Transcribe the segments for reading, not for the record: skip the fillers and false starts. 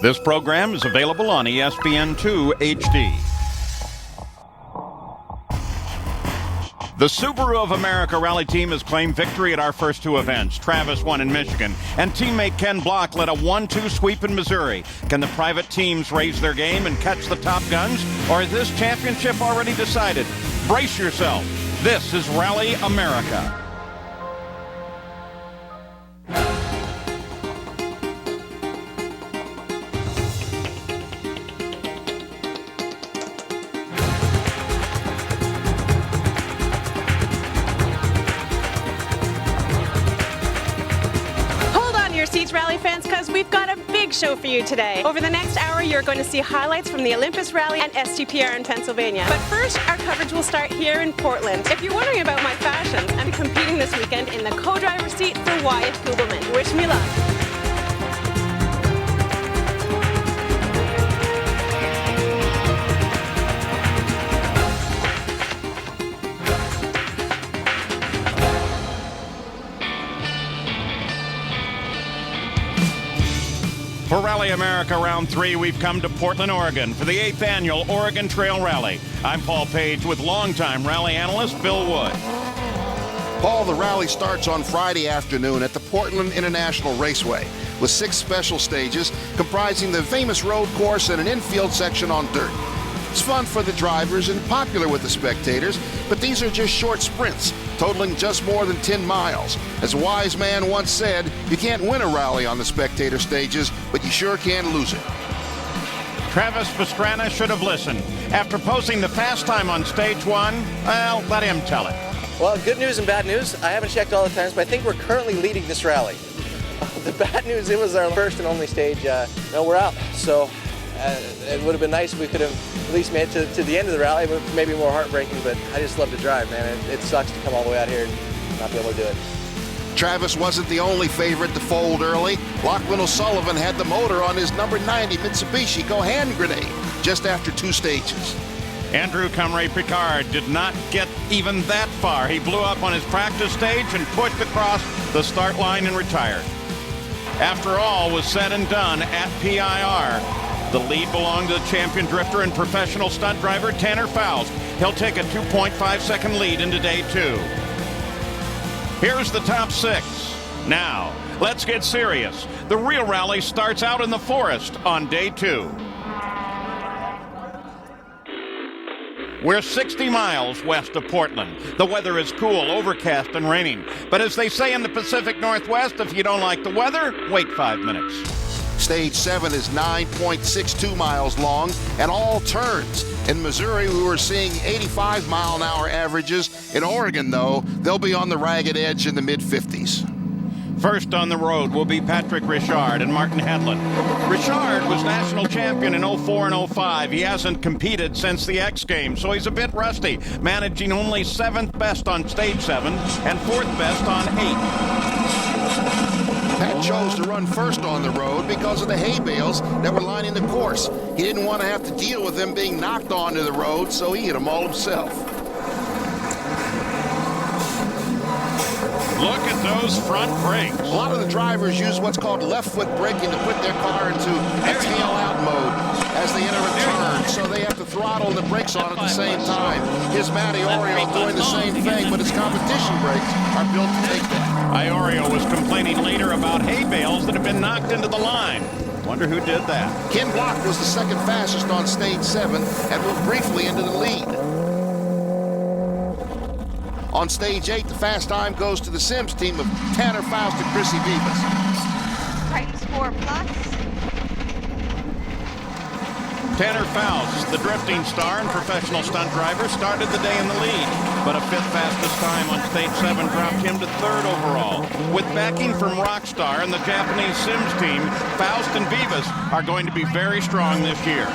This program is available on ESPN2 HD. The Subaru of America rally team has claimed victory at our first two events. Travis won in Michigan, and teammate Ken Block led a 1-2 sweep in Missouri. Can the private teams raise their game and catch the top guns, or is this championship already decided? Brace yourself. This is Rally America. Rally fans, because we've got a big show for you today. Over the next hour, you're going to see highlights from the Olympus Rally and STPR in Pennsylvania. But first, our coverage will start here in Portland. If you're wondering about my fashions, I'm competing this weekend in the co-driver's seat for Wyatt Kubelman. Wish me luck. For Rally America Round 3, we've come to Portland, Oregon for the 8th annual Oregon Trail Rally. I'm Paul Page with longtime rally analyst Bill Wood. Paul, the rally starts on Friday afternoon at the Portland International Raceway with 6 special stages comprising the famous road course and an infield section on dirt. It's fun for the drivers and popular with the spectators, but these are just short sprints, totaling just more than 10 miles. As a wise man once said, you can't win a rally on the spectator stages, but you sure can lose it. Travis Pastrana should have listened. After posting the fast time on stage 1, well, let him tell it. Well, good news and bad news. I haven't checked all the times, but I think we're currently leading this rally. The bad news, it was our first and only stage. No, we're out. So it would have been nice if we could have at least made it to the end of the rally, but maybe more heartbreaking, but I just love to drive, man. It sucks to come all the way out here and not be able to do it. Travis wasn't the only favorite to fold early. Lachlan O'Sullivan had the motor on his number 90 Mitsubishi go hand grenade just after 2 stages. Andrew Comrie-Picard did not get even that far. He blew up on his practice stage and pushed across the start line and retired. After all was said and done at PIR, the lead belonged to the champion drifter and professional stunt driver Tanner Faust. He'll take a 2.5-second lead into day 2. Here's the top 6. Now, let's get serious. The real rally starts out in the forest on day 2. We're 60 miles west of Portland. The weather is cool, overcast, and raining. But as they say in the Pacific Northwest, if you don't like the weather, wait 5 minutes. Stage 7 is 9.62 miles long and all turns. In Missouri, we were seeing 85-mile-an-hour averages. In Oregon, though, they'll be on the ragged edge in the mid-50s. First on the road will be Patrick Richard and Martin Hedlund. Richard was national champion in 04 and 05. He hasn't competed since the X Games, so he's a bit rusty, managing only 7th best on stage 7 and 4th best on 8. Pat chose to run first on the road because of the hay bales that were lining the course. He didn't want to have to deal with them being knocked onto the road, so he hit them all himself. Look at those front brakes. A lot of the drivers use what's called left foot braking to put their car into a tail out mode as they enter a turn, so they have to throttle and the brakes on at the same time. Here's Matt Iorio doing the same thing, but his competition brakes are built to take that. Iorio was complaining later about hay bales that had been knocked into the line. Wonder who did that. Ken Block was the second fastest on stage 7 and moved briefly into the lead. On stage 8, the fast time goes to the Sims team of Tanner Faust and Chrissy Vivas. Titans 4+. Tanner Faust, the drifting star and professional stunt driver, started the day in the lead, but a 5th fastest time on stage 7 dropped him to 3rd overall. With backing from Rockstar and the Japanese Sims team, Faust and Vivas are going to be very strong this year.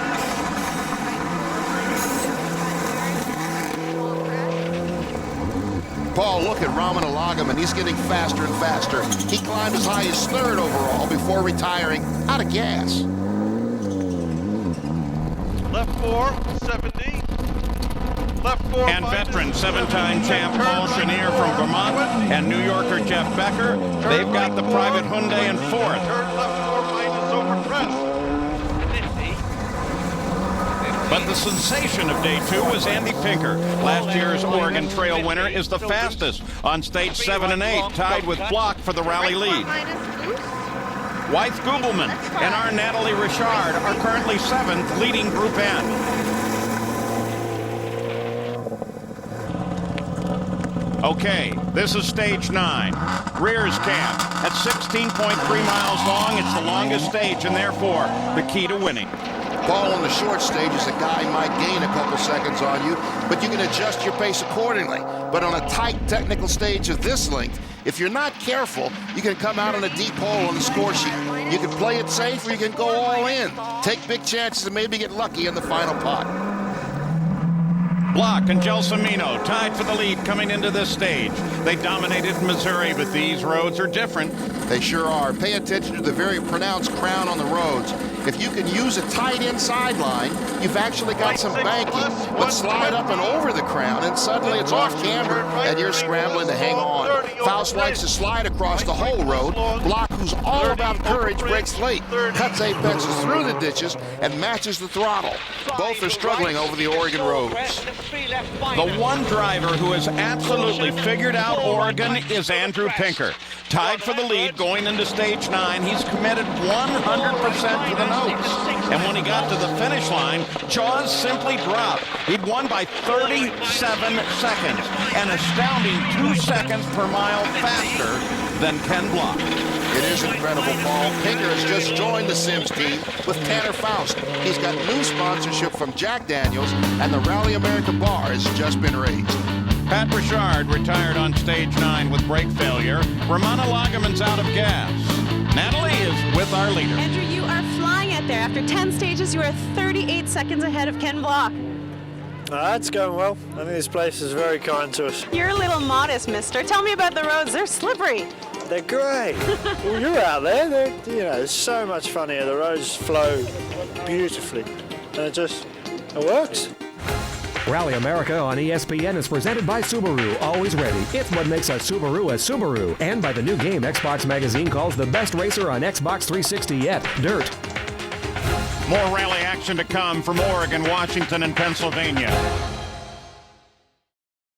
Paul, look at Raman Alagam, he's getting faster and faster. He climbed as high as 3rd overall before retiring out of gas. Left 4, 70. Left 4, and veteran 7-time champ Paul Chenier from Vermont and New Yorker Jeff Becker. They've got the private Hyundai in 4th. Turn left 4 minus over crest. the sensation of day 2 was Andy Pinker. Last year's Oregon Trail winner is the fastest on stage 7 and 8, tied with Block for the rally lead. Wythe Gubelman and our Natalie Richard are currently 7th, leading Group N. Okay, this is stage 9. Rears Camp. At 16.3 miles long, it's the longest stage and therefore the key to winning. Paul, on the short stages, a guy might gain a couple seconds on you, but you can adjust your pace accordingly. But on a tight technical stage of this length, if you're not careful, you can come out on a deep hole on the score sheet. You can play it safe or you can go all in. Take big chances and maybe get lucky in the final pot. Block and Gelsomino tied for the lead coming into this stage. They dominated Missouri, but these roads are different. They sure are. Pay attention to the very pronounced crown on the roads. If you can use a tight inside line, you've actually got some banking. But slide up and over the crown, and suddenly it's off camber, and you're scrambling to hang on. Faust likes to slide across the whole road. Block, who's all about courage, breaks late, cuts apexes through the ditches, and matches the throttle. Both are struggling over the Oregon roads. The one driver who has absolutely figured out Oregon is Andrew Pinker. Tied for the lead going into stage 9, he's committed 100% to the notes. And when he got to the finish line, jaws simply dropped. He'd won by 37 seconds, an astounding 2 seconds per mile faster than Ken Block. It is incredible, Paul. Pinker has just joined the Sims team with Tanner Faust. He's got new sponsorship from Jack Daniels, and the Rally America bar has just been raised. Pat Richard retired on stage 9 with brake failure. Ramona Lagerman's out of gas. Natalie is with our leader. Andrew, you are flying out there. After 10 stages, you are 38 seconds ahead of Ken Block. It's going well. I think this place is very kind to us. You're a little modest, mister. Tell me about the roads. They're slippery. They're great. Well, you're out there. There's so much fun here. The roads flow beautifully, and it works. Rally America on ESPN is presented by Subaru, always ready. It's what makes a Subaru, and by the new game Xbox Magazine calls the best racer on Xbox 360 yet, Dirt. More rally action to come from Oregon, Washington, and Pennsylvania.